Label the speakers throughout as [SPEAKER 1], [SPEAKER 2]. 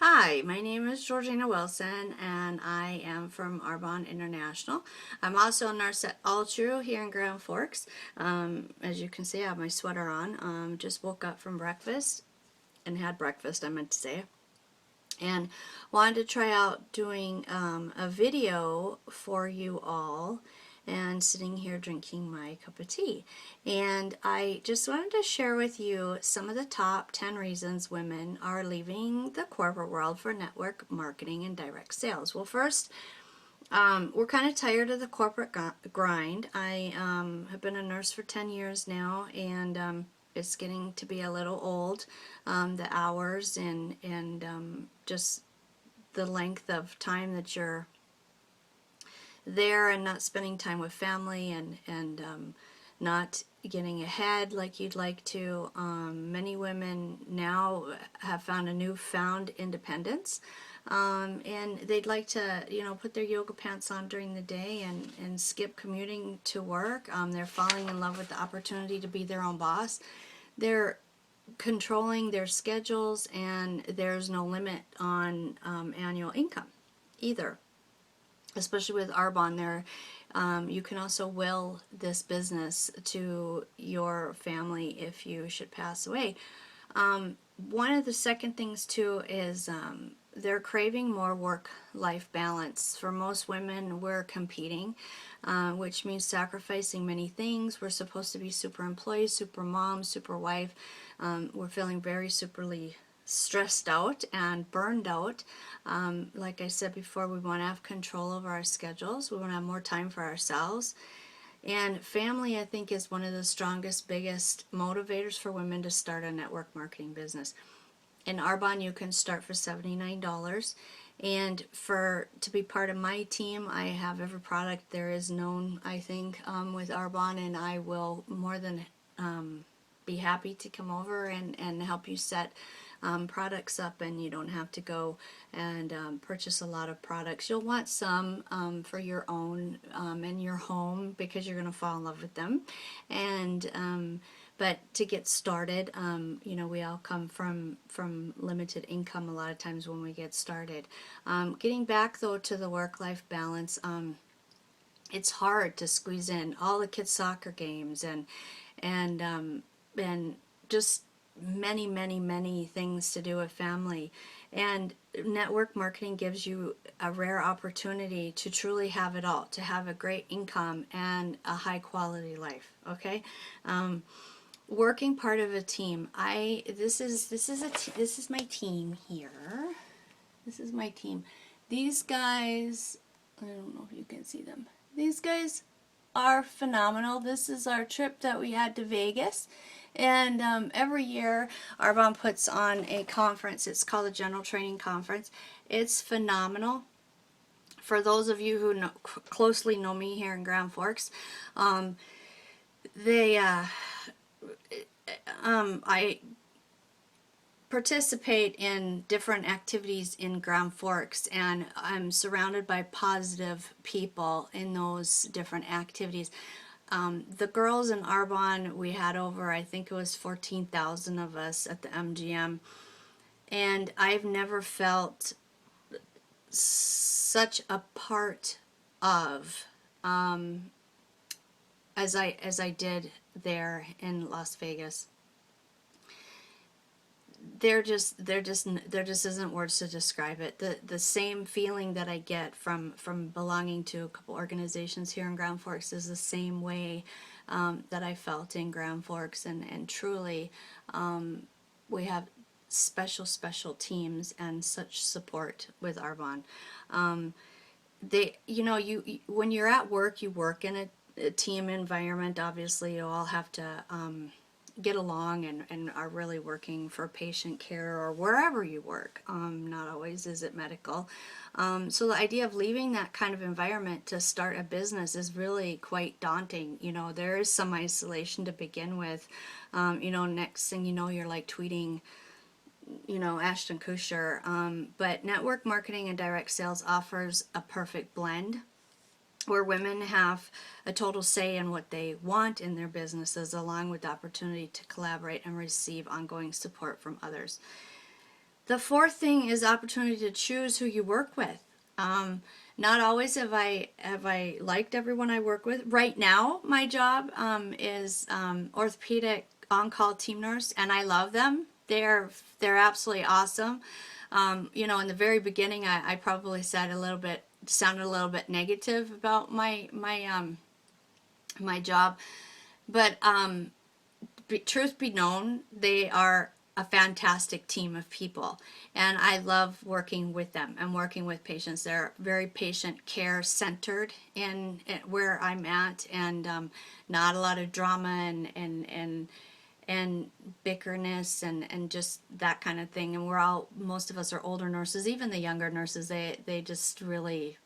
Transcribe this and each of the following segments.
[SPEAKER 1] Hi, my name is Georgina Wilson and I am from Arbonne International. I'm also a nurse at All True here in Grand Forks. As you can see, I have my sweater on. Just woke up from breakfast and had breakfast, I meant to say, and wanted to try out doing a video for you all and sitting here drinking my cup of tea. And I just wanted to share with you some of the top 10 reasons women are leaving the corporate world for network marketing and direct sales. Well, first, we're kind of tired of the corporate grind. I have been a nurse for 10 years now, and it's getting to be a little old. The hours and just the length of time that you're there and not spending time with family and not getting ahead like you'd like to. Many women now have found a newfound independence, and they'd like to, put their yoga pants on during the day and skip commuting to work. They're falling in love with the opportunity to be their own boss. They're controlling their schedules, and there's no limit on annual income either. Especially with Arbonne, there you can also will this business to your family if you should pass away. One of the second things too is they're craving more work-life balance. For most women, we're competing, which means sacrificing many things. We're supposed to be super employee, super mom, super wife. We're feeling very superly stressed out and burned out. Like I said before, we want to have control over our schedules. We want to have more time for ourselves. And family, I think, is one of the strongest, biggest motivators for women to start a network marketing business. In Arbonne, you can start for $79. And to be part of my team, I have every product there is known, I think, with Arbonne, and I will more than be happy to come over and help you set products up, and you don't have to go and purchase a lot of products. You'll want some for your own in your home because you're going to fall in love with them. And but to get started, we all come from limited income a lot of times when we get started. Getting back though to the work-life balance, it's hard to squeeze in all the kids' soccer games and just many things to do with family. And network marketing gives you a rare opportunity to truly have it all, to have a great income and a high quality life. Okay. Working part of a team. This is my team here. This is my team. These guys, I don't know if you can see them. These guys are phenomenal. This is our trip that we had to Vegas, and every year Arbonne puts on a conference. It's called the General Training Conference. It's phenomenal. For those of you who closely know me here in Grand Forks, I participate in different activities in Grand Forks, and I'm surrounded by positive people in those different activities. The girls in Arbonne, we had over, I think it was 14,000 of us at the MGM, and I've never felt such a part of as I did there in Las Vegas. There just isn't words to describe it. The same feeling that I get from belonging to a couple organizations here in Grand Forks is the same way that I felt in Grand Forks, and truly we have special teams and such support with Arbonne. When you're at work, you work in a team environment. Obviously, you all have to get along and are really working for patient care or wherever you work. Not always is it medical. So the idea of leaving that kind of environment to start a business is really quite daunting. There is some isolation to begin with. Next thing you know, you're like tweeting, Ashton Kutcher. But network marketing and direct sales offers a perfect blend, where women have a total say in what they want in their businesses, along with the opportunity to collaborate and receive ongoing support from others. The fourth thing is opportunity to choose who you work with. Not always have I liked everyone I work with. Right now, my job is orthopedic on-call team nurse, and I love them. They're absolutely awesome. You know, in the very beginning, I probably sounded a little bit negative about my job, but truth be known, they are a fantastic team of people, and I love working with them and working with patients. They're very patient care centered in where I'm at, and not a lot of drama and bickerness and just that kind of thing. And most of us are older nurses, even the younger nurses. They just really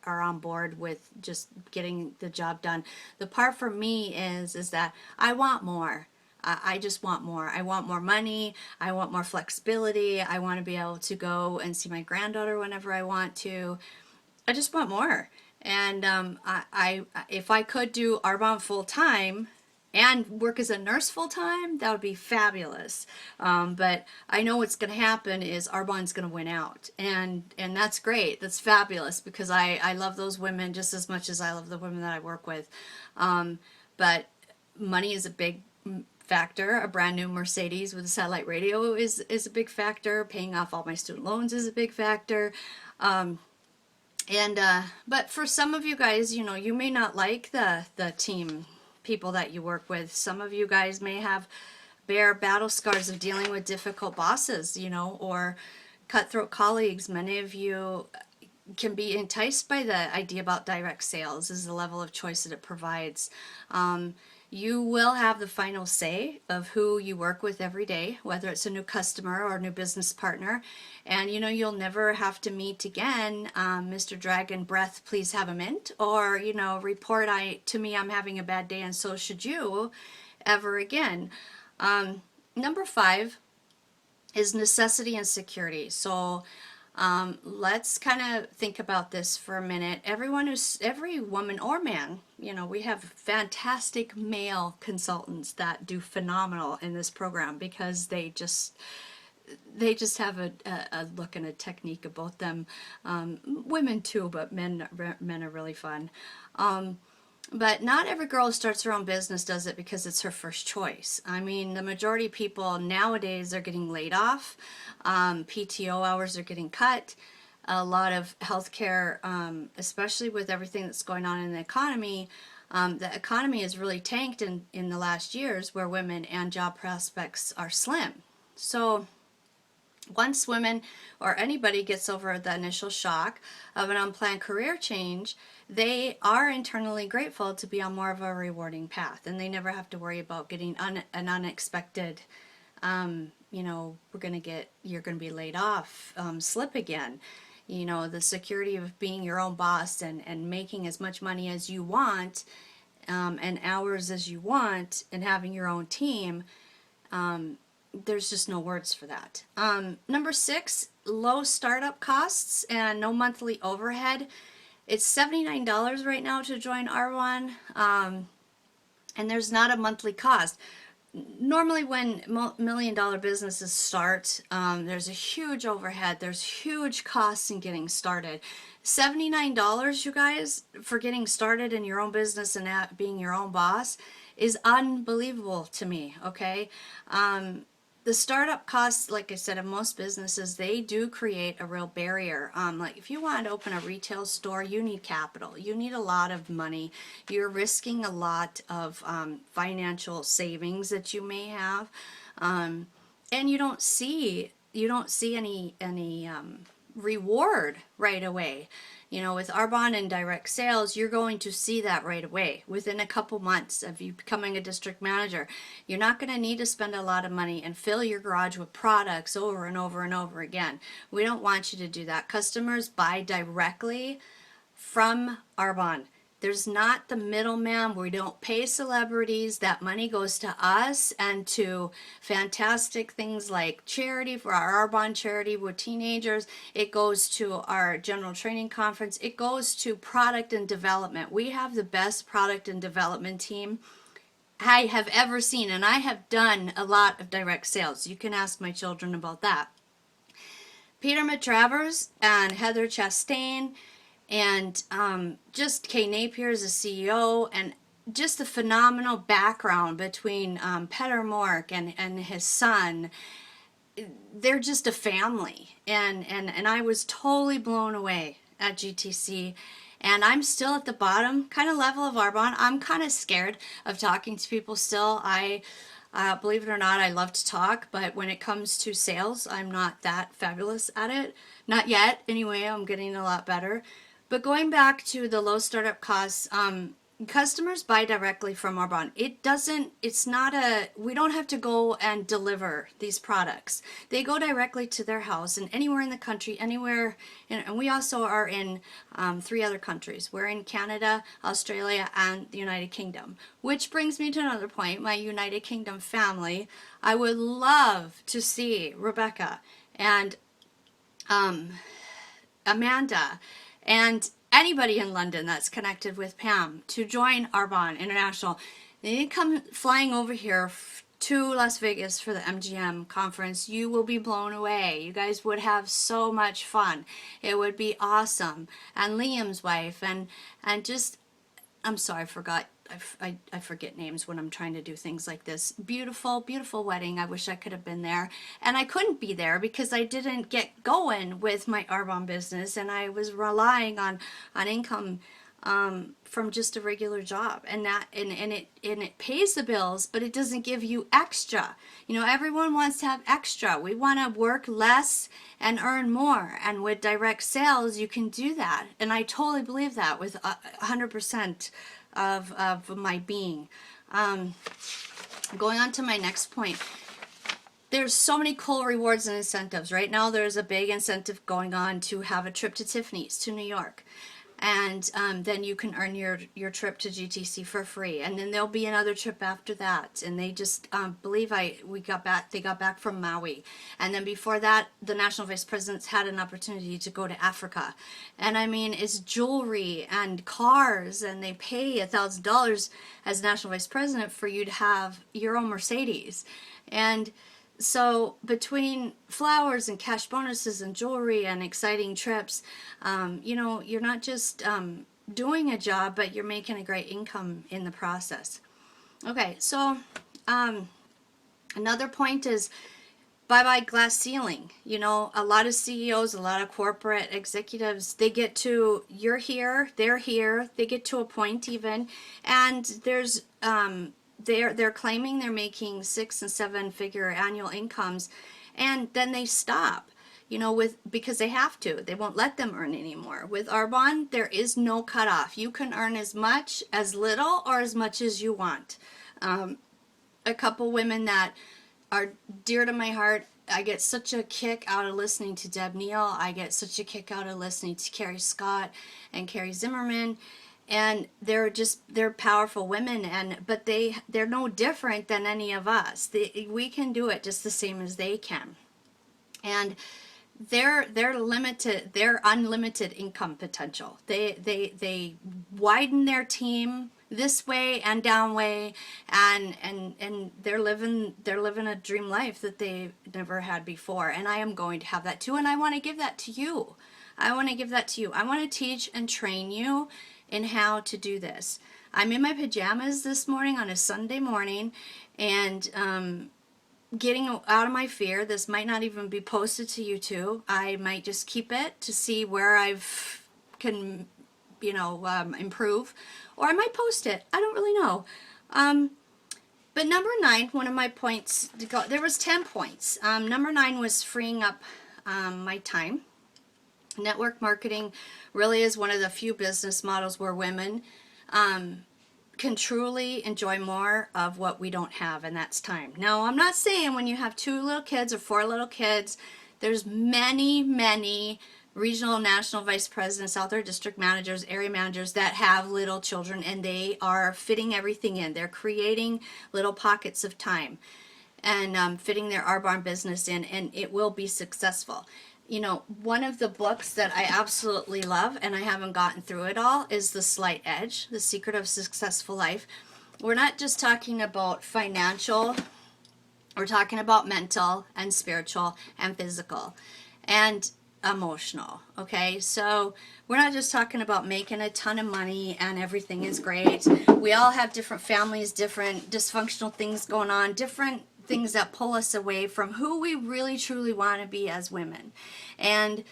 [SPEAKER 1] are on board with just getting the job done. The part for me is that I want more. I just want more. I want more money. I want more flexibility. I want to be able to go and see my granddaughter whenever I want to. I just want more. And if I could do Arbonne full time and work as a nurse full time, that would be fabulous. But I know what's going to happen is Arbonne's going to win out, and that's great. That's fabulous because I love those women just as much as I love the women that I work with. But money is a big factor. A brand new Mercedes with a satellite radio is a big factor. Paying off all my student loans is a big factor. But for some of you guys, you know, you may not like the team people that you work with. Some of you guys may bear battle scars of dealing with difficult bosses, you know, or cutthroat colleagues. Many of you can be enticed by the idea about direct sales as the level of choice that it provides. You will have the final say of who you work with every day, whether it's a new customer or a new business partner. And you know, you'll never have to meet again, Mr. Dragon Breath, please have a mint, or, you know, report to me I'm having a bad day and so should you, ever again. Number 5 is necessity and security. So let's kind of think about this for a minute. Every woman or man, you know, we have fantastic male consultants that do phenomenal in this program because they just have a look and a technique about them. Women too, but men are really fun. But not every girl who starts her own business does it because it's her first choice. I mean, the majority of people nowadays are getting laid off. PTO hours are getting cut. A lot of healthcare, especially with everything that's going on in the economy has really tanked in the last years, where women and job prospects are slim. So once women or anybody gets over the initial shock of an unplanned career change, they are internally grateful to be on more of a rewarding path, and they never have to worry about getting an unexpected, you know, you're going to be laid off, slip again. You know, the security of being your own boss and making as much money as you want, and hours as you want, and having your own team, there's just no words for that. Number 6, low startup costs and no monthly overhead. It's $79 right now to join Arbonne, and there's not a monthly cost. Normally when million-dollar businesses start, there's a huge overhead. There's huge costs in getting started. $79, you guys, for getting started in your own business and being your own boss is unbelievable to me, okay? The startup costs, like I said, of most businesses, they do create a real barrier. Like if you want to open a retail store, you need capital. You need a lot of money. You're risking a lot of financial savings that you may have, and you don't see any reward right away. You know, with Arbonne and direct sales, you're going to see that right away within a couple months of you becoming a district manager. You're not going to need to spend a lot of money and fill your garage with products over and over and over again. We don't want you to do that. Customers buy directly from Arbonne. There's not the middleman. We don't pay celebrities. That money goes to us and to fantastic things like charity, for our Arbonne charity with teenagers. It goes to our general training conference. It goes to product and development. We have the best product and development team I have ever seen, and I have done a lot of direct sales. You can ask my children about that. Peter Matravers and Heather Chastain and just Kay Napier is the CEO, and just the phenomenal background between Peter Mork and his son. They're just a family, and I was totally blown away at GTC. And I'm still at the bottom kind of level of Arbonne. I'm kind of scared of talking to people still. I believe it or not, I love to talk, but when it comes to sales, I'm not that fabulous at it. Not yet, anyway. I'm getting a lot better. But going back to the low startup costs, customers buy directly from Arbonne. We don't have to go and deliver these products. They go directly to their house, and anywhere in the country, and we also are in 3 other countries. We're in Canada, Australia, and the United Kingdom. Which brings me to another point, my United Kingdom family. I would love to see Rebecca and Amanda and anybody in London that's connected with Pam to join Arbonne International. They need to come flying over here to Las Vegas for the MGM conference. You will be blown away. You guys would have so much fun. It would be awesome. And Liam's wife and just, I'm sorry, I forgot. I forget names when I'm trying to do things like this. Beautiful, beautiful wedding. I wish I could have been there. And I couldn't be there because I didn't get going with my Arbonne business, and I was relying on income from just a regular job. And it pays the bills, but it doesn't give you extra. You know, everyone wants to have extra. We want to work less and earn more. And with direct sales, you can do that. And I totally believe that with 100% of my being. Going on to my next point. There's so many cool rewards and incentives. Right now there's a big incentive going on to have a trip to Tiffany's to New York. And then you can earn your trip to GTC for free. And then there'll be another trip after that. And they just they got back from Maui. And then before that, the National Vice Presidents had an opportunity to go to Africa. And I mean, it's jewelry and cars, and they pay $1,000 as National Vice President for you to have your own Mercedes. And so between flowers and cash bonuses and jewelry and exciting trips, you know, you're not just doing a job, but you're making a great income in the process. Okay, so another point is bye-bye glass ceiling. You know, a lot of CEOs, a lot of corporate executives, they get to, you're here, they're here, they get to a point even, and there's they're claiming they're making 6- and 7-figure annual incomes, and then they stop, you know, because they have to. They won't let them earn anymore. With Arbonne, there is no cutoff. You can earn as much, as little, or as much as you want. A couple women that are dear to my heart. I get such a kick out of listening to Deb Neal. I get such a kick out of listening to Carrie Scott and Carrie Zimmerman. And they're powerful women, but they're no different than any of us. We can do it just the same as they can. And they're unlimited income potential. They widen their team this way and down way, and they're living a dream life that they've never had before. And I am going to have that too, and I want to give that to you. I want to teach and train you in how to do this. I'm in my pajamas this morning on a Sunday morning, and getting out of my fear. This might not even be posted to YouTube. I might just keep it to see where can improve, or I might post it. I don't really know. But number 9, one of my points, there was 10 points. Number 9 was freeing up my time. Network marketing really is one of the few business models where women can truly enjoy more of what we don't have, and that's time. Now, I'm not saying when you have 2 little kids or 4 little kids, there's many regional, national vice presidents out there, district managers, area managers that have little children, and they are fitting everything in. They're creating little pockets of time and fitting their Arbonne business in, and it will be successful. You know, one of the books that I absolutely love, and I haven't gotten through it all, is The Slight Edge, The Secret of Successful Life. We're not just talking about financial, we're talking about mental and spiritual and physical. and emotional. Okay, so we're not just talking about making a ton of money and everything is great. We all have different families, different dysfunctional things going on, different things that pull us away from who we really truly want to be as women. And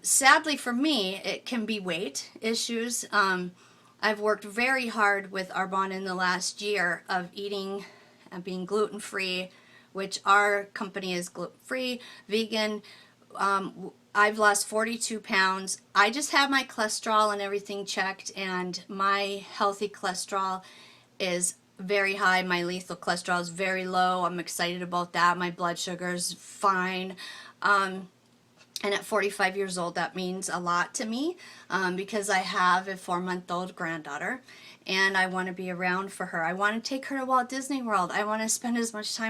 [SPEAKER 1] sadly for me, it can be weight issues. I've worked very hard with Arbonne in the last year of eating and being gluten-free, which our company is gluten-free, vegan. I've lost 42 pounds. I just have my cholesterol and everything checked, and my healthy cholesterol is very high. My lethal cholesterol is very low. I'm excited about that. My blood sugar is fine. And at 45 years old, that means a lot to me because I have a 4-month-old granddaughter and I want to be around for her. I want to take her to Walt Disney World. I want to spend as much time